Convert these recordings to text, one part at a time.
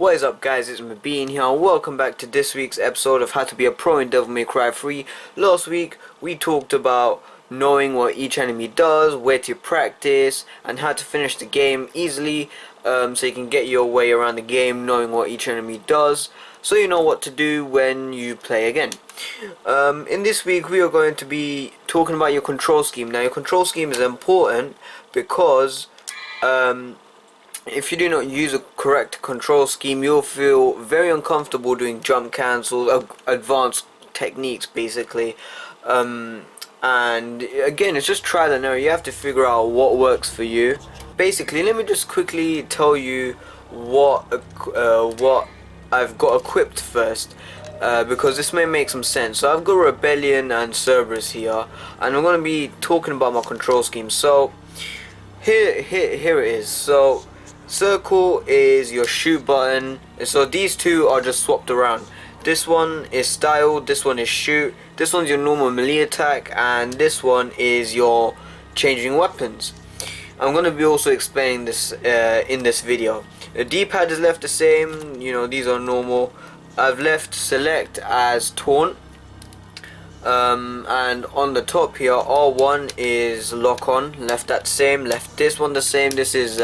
What is up, guys? It's Mubeen here and welcome back to this week's episode of How to Be a Pro in Devil May Cry 3. Last week we talked about knowing what each enemy does, where to practice, and how to finish the game easily, so you can get your way around the game knowing what each enemy does, so you know what to do when you play again. In this week we are going to be talking about your control scheme. Now your control scheme is important because if you do not use a correct control scheme, you'll feel very uncomfortable doing jump cancels, advanced techniques basically. And again, it's just trial and error. You have to figure out what works for you. Basically, let me just quickly tell you what I've got equipped first, because this may make some sense. So I've got Rebellion and Cerberus here, and I'm going to be talking about my control scheme. So here it is. So circle is your shoot button. So these two are just swapped around. This one is style, this one is shoot, this one's your normal melee attack, and this one is your changing weapons. I'm going to be also explaining this in this video. The D-pad is left the same, you know, these are normal. I've left select as Taunt, and on the top here R1 is lock on, left that same, left this one the same. This is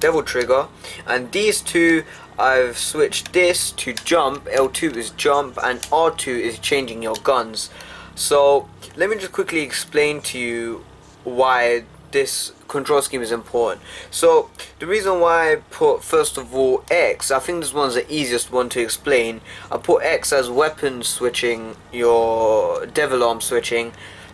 Devil Trigger, and these two I've switched this to jump. L2 is jump and R2 is changing your guns. So let me just quickly explain to you why this control scheme is important. So the reason why I put first of all X, I think this one's the easiest one to explain. I put X as weapon switching, your devil arm switching,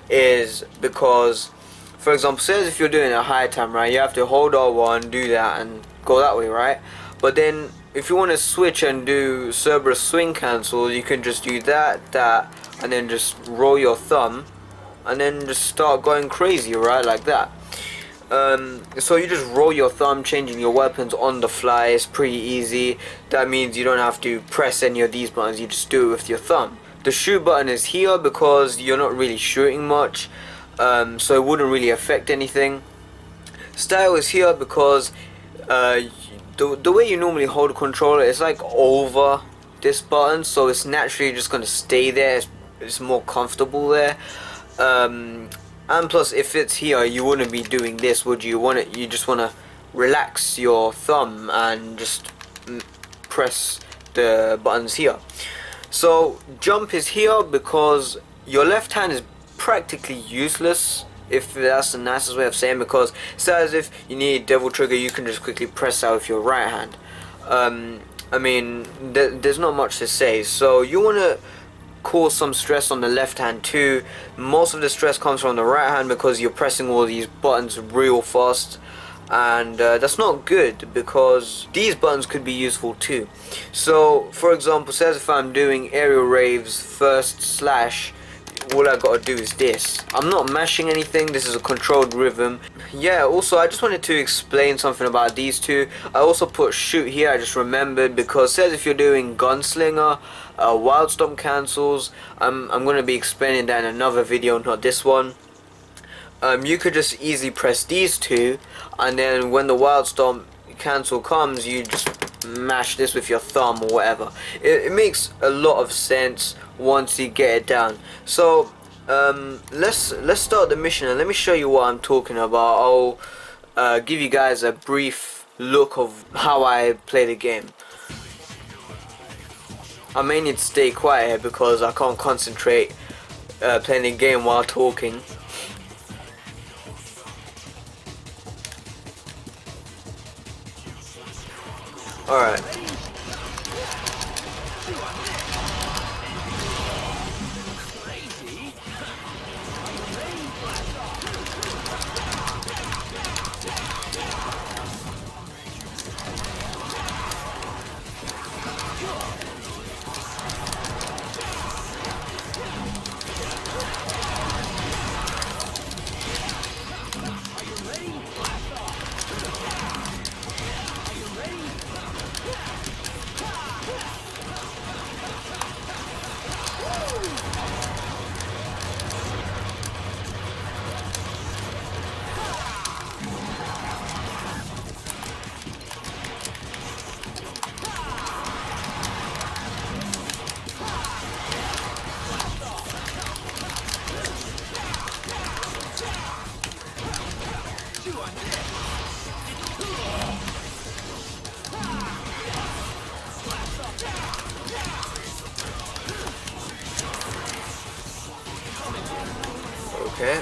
is because, for example, say if you're doing a high time, right, you have to hold R1, do that and go that way, right? But then if you want to switch and do Cerberus swing cancel, you can just do that, and then just roll your thumb and then just start going crazy, right, like that. So you just roll your thumb, changing your weapons on the fly. It's pretty easy. That means you don't have to press any of these buttons, you just do it with your thumb. The shoot button is here because you're not really shooting much, so it wouldn't really affect anything. Style is here because the way you normally hold a controller is like over this button, so it's naturally just going to stay there. It's more comfortable there. And plus, if it's here, you wouldn't be doing this, would you? You just want to relax your thumb and just press the buttons here. So jump is here because your left hand is practically useless, if that's the nicest way of saying, because it's as if you need Devil Trigger, you can just quickly press that with your right hand. I mean, there's not much to say. So you want to cause some stress on the left hand too. Most of the stress comes from the right hand because you're pressing all these buttons real fast, and that's not good because these buttons could be useful too. So for example, says if I'm doing aerial raves first slash, all I gotta do is this. I'm not mashing anything, this is a controlled rhythm. Yeah, also I just wanted to explain something about these two. I also put shoot here, I just remembered, because it says if you're doing gunslinger, wildstorm cancels, I'm going to be explaining that in another video, not this one. You could just easily press these two, and then when the wildstorm cancel comes, you just mash this with your thumb or whatever. It makes a lot of sense once you get it down. So let's start the mission and let me show you what I'm talking about. I'll give you guys a brief look of how I play the game. I may need to stay quiet here because I can't concentrate playing the game while talking. Alright. Okay.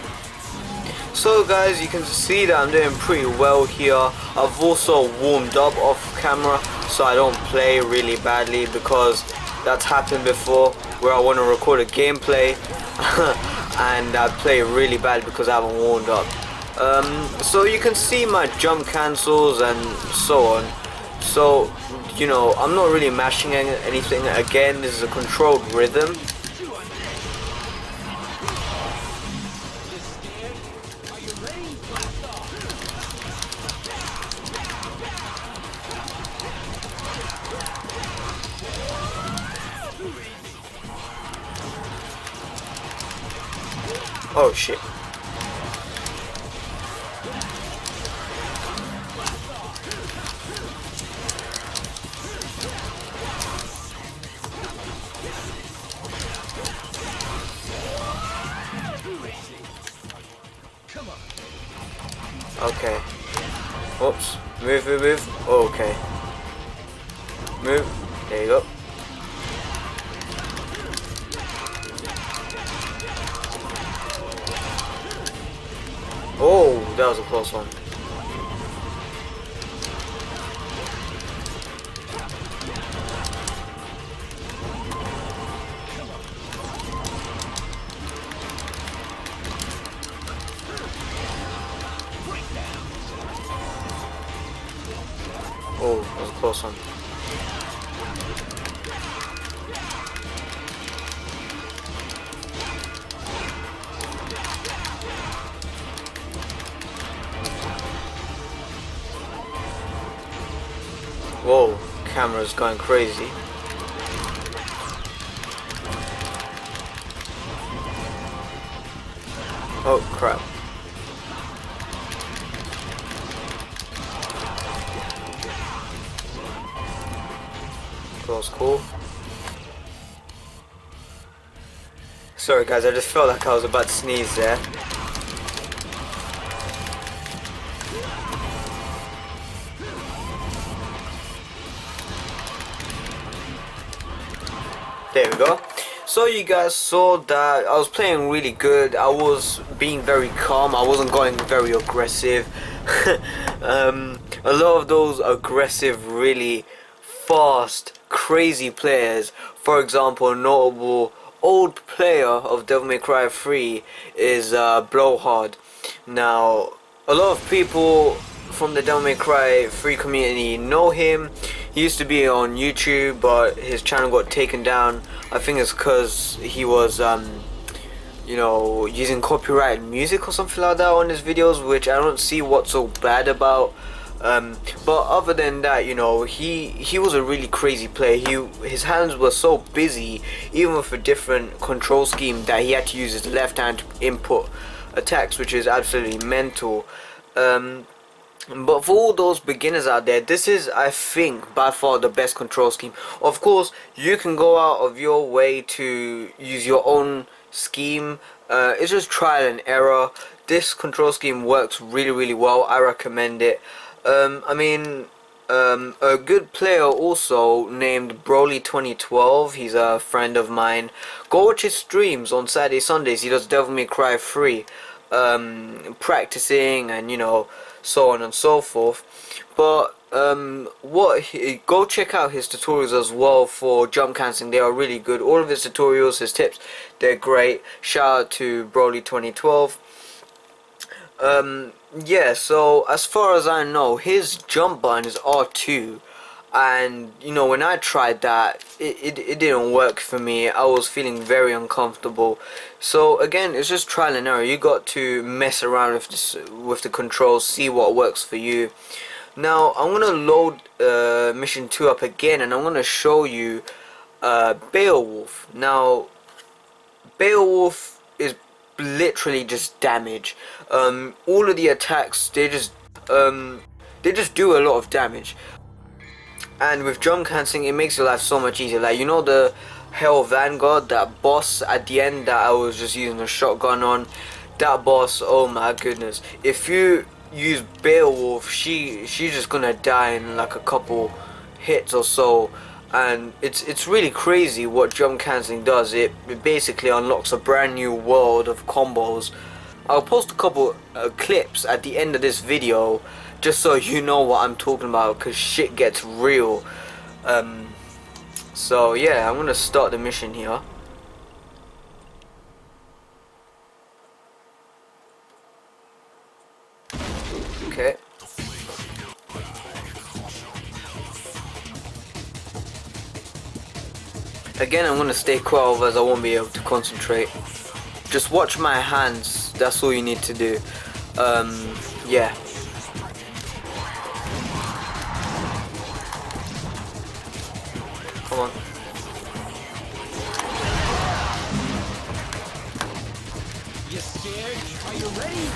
So guys, you can see that I'm doing pretty well here. I've also warmed up off camera so I don't play really badly, because that's happened before where I want to record a gameplay and I play really bad because I haven't warmed up. So you can see my jump cancels and so on. So, you know, I'm not really mashing anything. Again, this is a controlled rhythm. Oh shit. Okay. Oops. Move, move, move. Okay. Move. There you go. Oh, that was a close one. Oh, that was a close one. Whoa, camera's going crazy. Oh crap. That was cool. Sorry guys, I just felt like I was about to sneeze there. There we go. So you guys saw that I was playing really good. I was being very calm. I wasn't going very aggressive. A lot of those aggressive, really fast, crazy players, for example, a notable old player of Devil May Cry 3 is Blowhard. Now, a lot of people from the Devil May Cry 3 community know him. He used to be on YouTube, but his channel got taken down. I think it's because he was you know, using copyrighted music or something like that on his videos, which I don't see what's so bad about. But other than that, you know, he was a really crazy player. His hands were so busy, even with a different control scheme, that he had to use his left hand to input attacks, which is absolutely mental. But for all those beginners out there, this is, I think, by far the best control scheme. Of course, you can go out of your way to use your own scheme. It's just trial and error. This control scheme works really, really well. I recommend it. I mean, a good player also named Broly 2012. He's a friend of mine. Go watch his streams on Saturday, Sundays. He does Devil May Cry 3, practicing and, you know, so on and so forth. But go check out his tutorials as well for jump cancelling. They are really good. All of his tutorials, his tips, they're great. Shout out to Broly 2012. Yeah, so as far as I know, his jump button is R2, and you know, when I tried that, it didn't work for me. I was feeling very uncomfortable. So again, it's just trial and error. You got to mess around with this, with the controls, see what works for you. Now I'm gonna load mission 2 up again, and I'm gonna show you Beowulf. Now Beowulf is literally just damage. All of the attacks, they just do a lot of damage. And with jump cancelling, it makes your life so much easier. Like, you know, the Hell Vanguard, that boss at the end that I was just using a shotgun on, that boss, oh my goodness. If you use Beowulf, she's just gonna die in like a couple hits or so. And it's really crazy what jump cancelling does. It basically unlocks a brand new world of combos. I'll post a couple clips at the end of this video, just so you know what I'm talking about, because shit gets real. So yeah, I'm gonna start the mission here. Okay. Again, I'm gonna stay quiet as I won't be able to concentrate. Just watch my hands, that's all you need to do. Yeah. Come on. You scared? Are you ready?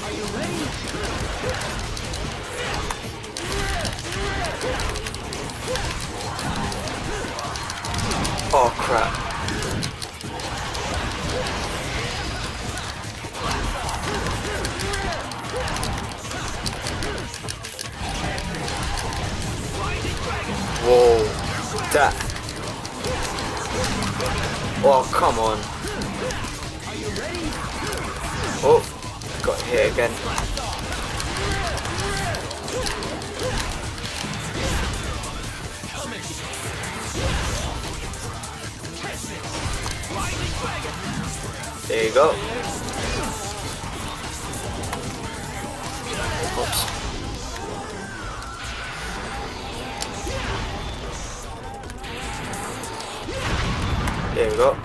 Are you ready? Oh crap. Whoa. That. Oh, come on. Oh, got hit again. There you go. Oops. There we go.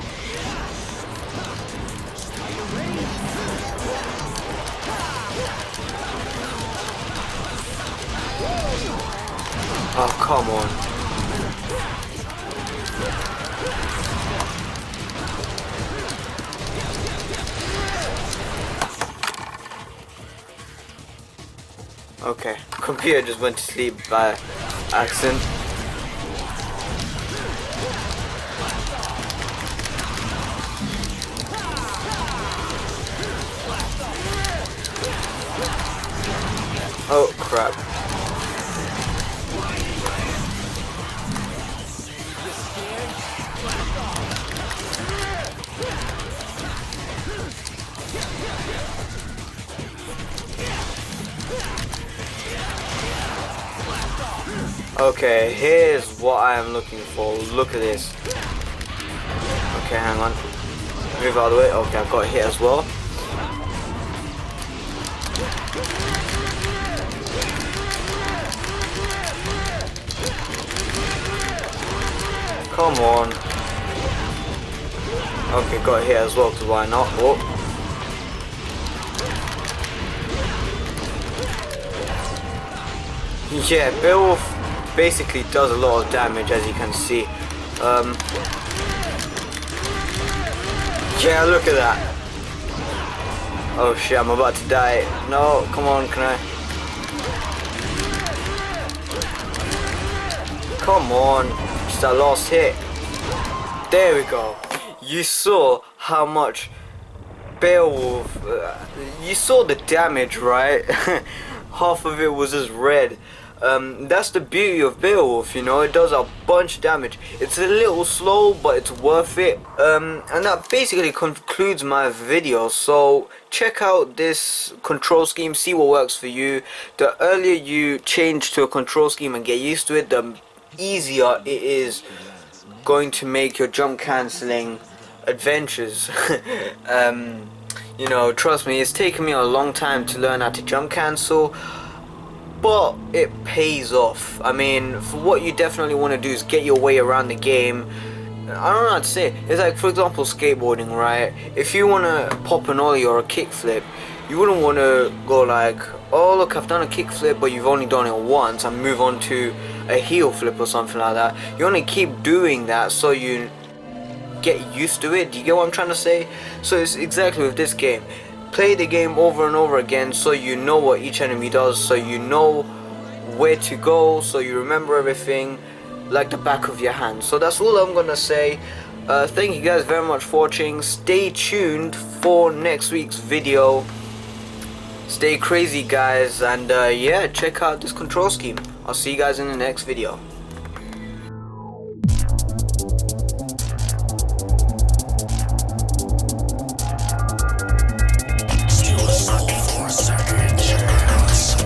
Oh, come on. Okay, computer just went to sleep by accident. Oh crap. Okay, here's what I am looking for. Look at this. Okay, hang on. Move out of the way. Okay, I've got hit as well. Come on. Okay, got hit as well, because why not? Oh. Yeah, Beowulf basically does a lot of damage, as you can see. Yeah, look at that. Oh shit, I'm about to die. No, come on, can I? Come on, just that last hit. There we go. You saw how much Beowulf, you saw the damage, right? Half of it was just red. That's the beauty of Beowulf, you know, it does a bunch of damage. It's a little slow, but it's worth it. And that basically concludes my video. So check out this control scheme, see what works for you. The earlier you change to a control scheme and get used to it, the easier it is going to make your jump cancelling adventures. You know, trust me, it's taken me a long time to learn how to jump cancel, but it pays off. I mean, for what you definitely want to do is get your way around the game. I don't know how to say it. It's like, for example, skateboarding, right? If you want to pop an ollie or a kickflip, you wouldn't want to go like, oh look, I've done a kickflip, but you've only done it once, and move on to a heel flip or something like that. You want to keep doing that so you get used to it. Do you get what I'm trying to say? So it's exactly with this game. Play the game over and over again so you know what each enemy does, so you know where to go, so you remember everything like the back of your hand. So that's all I'm gonna say. Thank you guys very much for watching. Stay tuned for next week's video. Stay crazy, guys, and yeah, check out this control scheme. I'll see you guys in the next video. Still a soul for a second chance.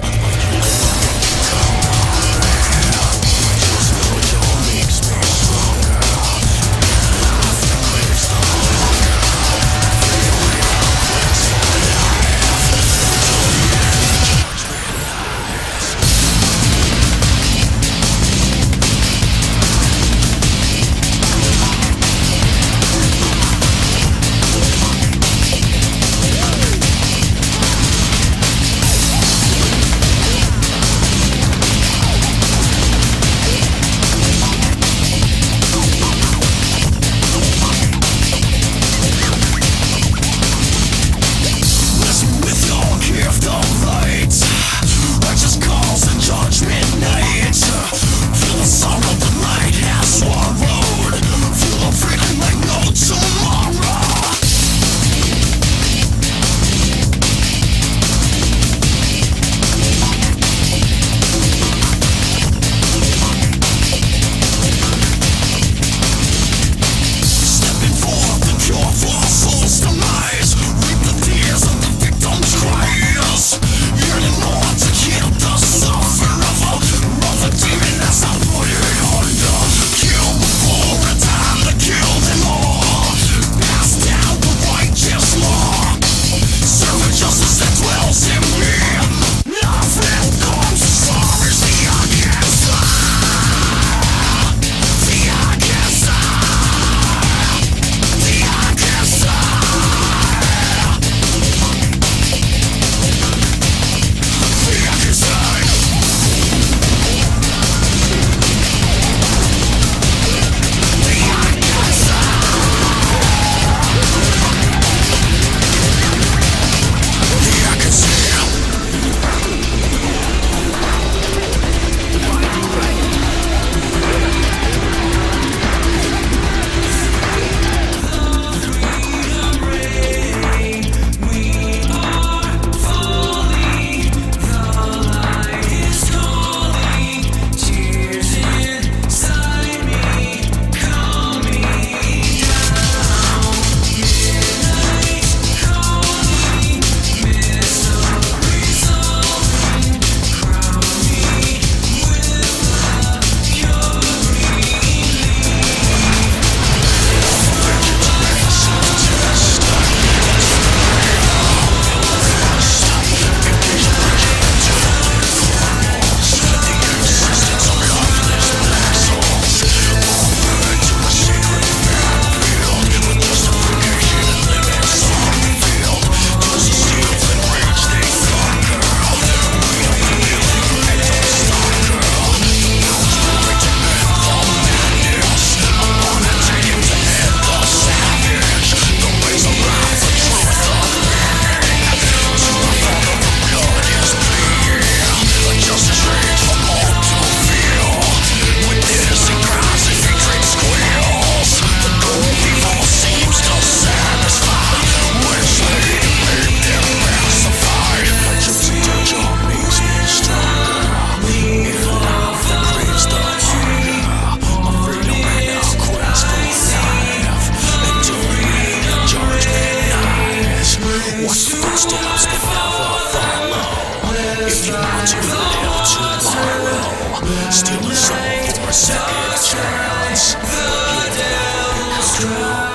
You never